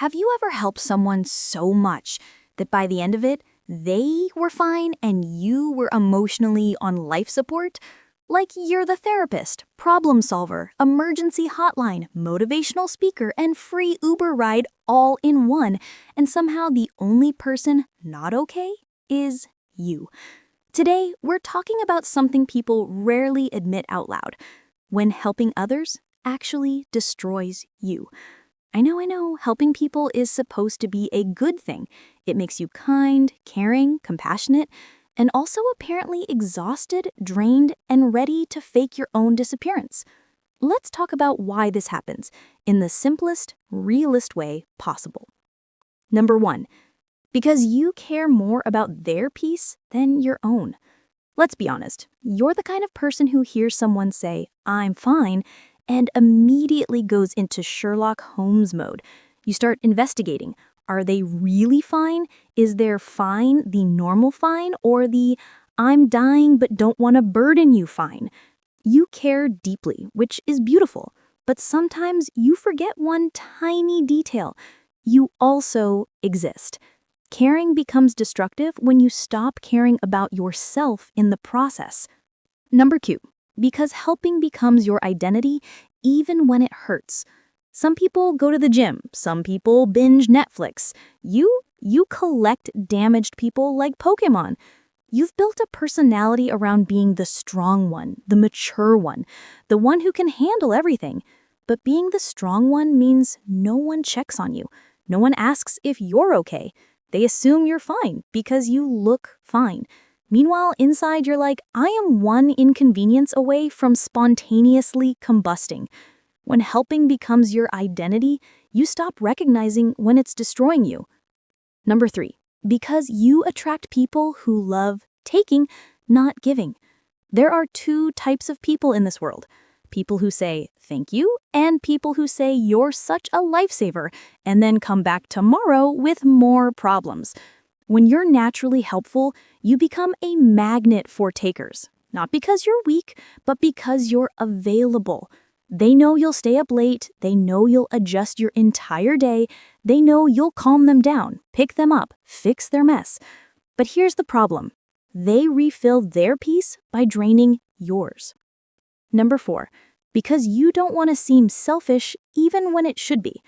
Have you ever helped someone so much that by the end of it, they were fine and you were emotionally on life support? Like you're the therapist, problem solver, emergency hotline, motivational speaker, and free Uber ride all in one, and somehow the only person not okay is you. Today, we're talking about something people rarely admit out loud: when helping others actually destroys you. I know, helping people is supposed to be a good thing. It makes you kind, caring, compassionate, and also apparently exhausted, drained, and ready to fake your own disappearance. Let's talk about why this happens in the simplest, realist way possible. Number 1, because you care more about their peace than your own. Let's be honest, you're the kind of person who hears someone say, "I'm fine," and immediately goes into Sherlock Holmes mode. You start investigating. Are they really fine? Is their fine the normal fine, or the "I'm dying but don't want to burden you" fine? You care deeply, which is beautiful, but sometimes you forget one tiny detail. You also exist. Caring becomes destructive when you stop caring about yourself in the process. Number 2, because helping becomes your identity even when it hurts. Some people go to the gym, some people binge Netflix. You collect damaged people like Pokemon. You've built a personality around being the strong one, the mature one, the one who can handle everything. But being the strong one means no one checks on you. No one asks if you're okay. They assume you're fine because you look fine. Meanwhile, inside you're like, I am one inconvenience away from spontaneously combusting. When helping becomes your identity, you stop recognizing when it's destroying you. Number 3, because you attract people who love taking, not giving. There are 2 types of people in this world: people who say thank you, and people who say you're such a lifesaver, and then come back tomorrow with more problems. When you're naturally helpful, you become a magnet for takers. Not because you're weak, but because you're available. They know you'll stay up late, they know you'll adjust your entire day, they know you'll calm them down, pick them up, fix their mess. But here's the problem: they refill their peace by draining yours. Number 4, because you don't want to seem selfish even when it should be.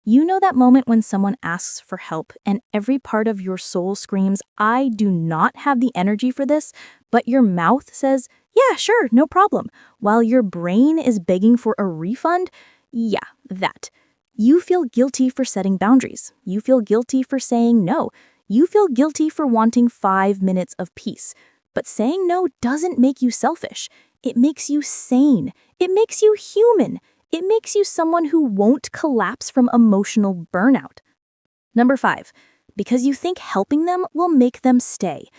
You know that moment when someone asks for help and every part of your soul screams, "I do not have the energy for this," but your mouth says, "Yeah, sure, no problem," while your brain is begging for a refund? Yeah, that. You feel guilty for setting boundaries. You feel guilty for saying no. You feel guilty for wanting 5 minutes of peace. But saying no doesn't make you selfish. It makes you sane. It makes you human. It makes you someone who won't collapse from emotional burnout. Number 5, because you think helping them will make them stay.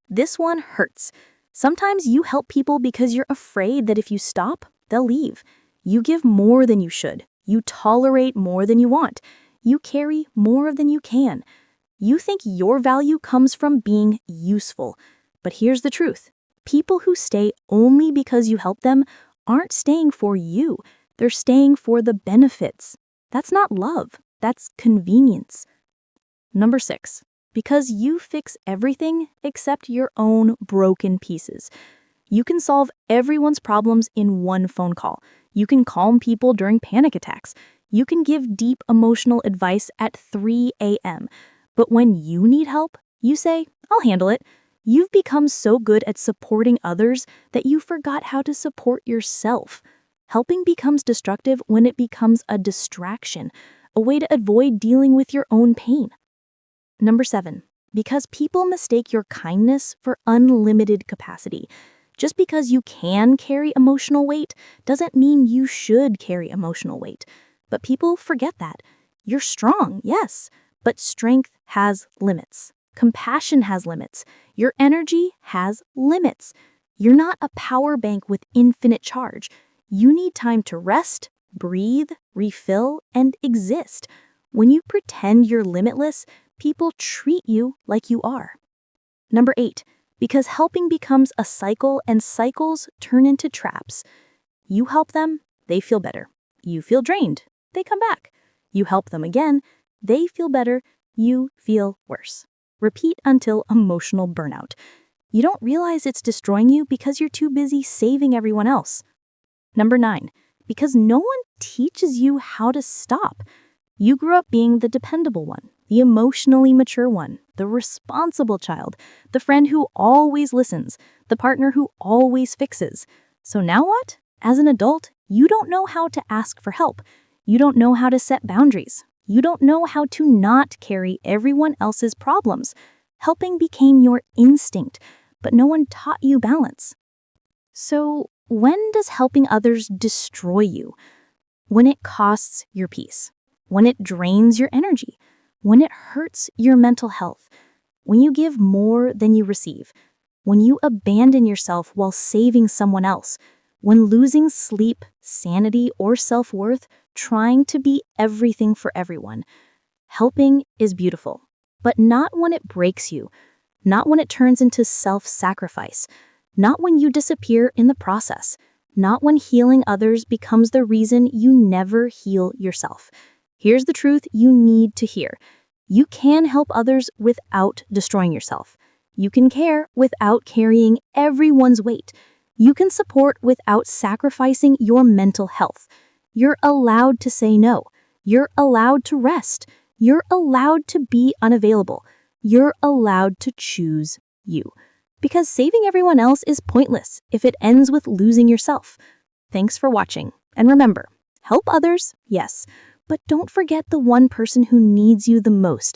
This one hurts. Sometimes you help people because you're afraid that if you stop, they'll leave. You give more than you should. You tolerate more than you want. You carry more than you can. You think your value comes from being useful. But here's the truth: people who stay only because you help them aren't staying for you. They're staying for the benefits. That's not love. That's convenience. Number 6, because you fix everything except your own broken pieces. You can solve everyone's problems in one phone call. You can calm people during panic attacks. You can give deep emotional advice at 3 a.m. But when you need help, you say, "I'll handle it." You've become so good at supporting others that you forgot how to support yourself. Helping becomes destructive when it becomes a distraction, a way to avoid dealing with your own pain. Number 7, because people mistake your kindness for unlimited capacity. Just because you can carry emotional weight doesn't mean you should carry emotional weight. But people forget that. You're strong, yes, but strength has limits. Compassion has limits. Your energy has limits. You're not a power bank with infinite charge. You need time to rest, breathe, refill, and exist. When you pretend you're limitless, people treat you like you are. Number 8, because helping becomes a cycle and cycles turn into traps. You help them, they feel better. You feel drained, they come back. You help them again, They feel better, you feel worse. Repeat until emotional burnout. You don't realize it's destroying you because you're too busy saving everyone else. Number 9, because no one teaches you how to stop. You grew up being the dependable one, the emotionally mature one, the responsible child, the friend who always listens, the partner who always fixes. So now what? As an adult, you don't know how to ask for help. You don't know how to set boundaries. You don't know how to not carry everyone else's problems. Helping became your instinct, but no one taught you balance. So, when does helping others destroy you? When it costs your peace, when it drains your energy, when it hurts your mental health, when you give more than you receive, when you abandon yourself while saving someone else, when losing sleep, sanity, or self-worth trying to be everything for everyone. Helping is beautiful, but not when it breaks you, not when it turns into self-sacrifice, not when you disappear in the process, not when healing others becomes the reason you never heal yourself. Here's the truth you need to hear. You can help others without destroying yourself. You can care without carrying everyone's weight. You can support without sacrificing your mental health. You're allowed to say no. You're allowed to rest. You're allowed to be unavailable. You're allowed to choose you. Because saving everyone else is pointless if it ends with losing yourself. Thanks for watching. And remember, help others, yes, but don't forget the one person who needs you the most.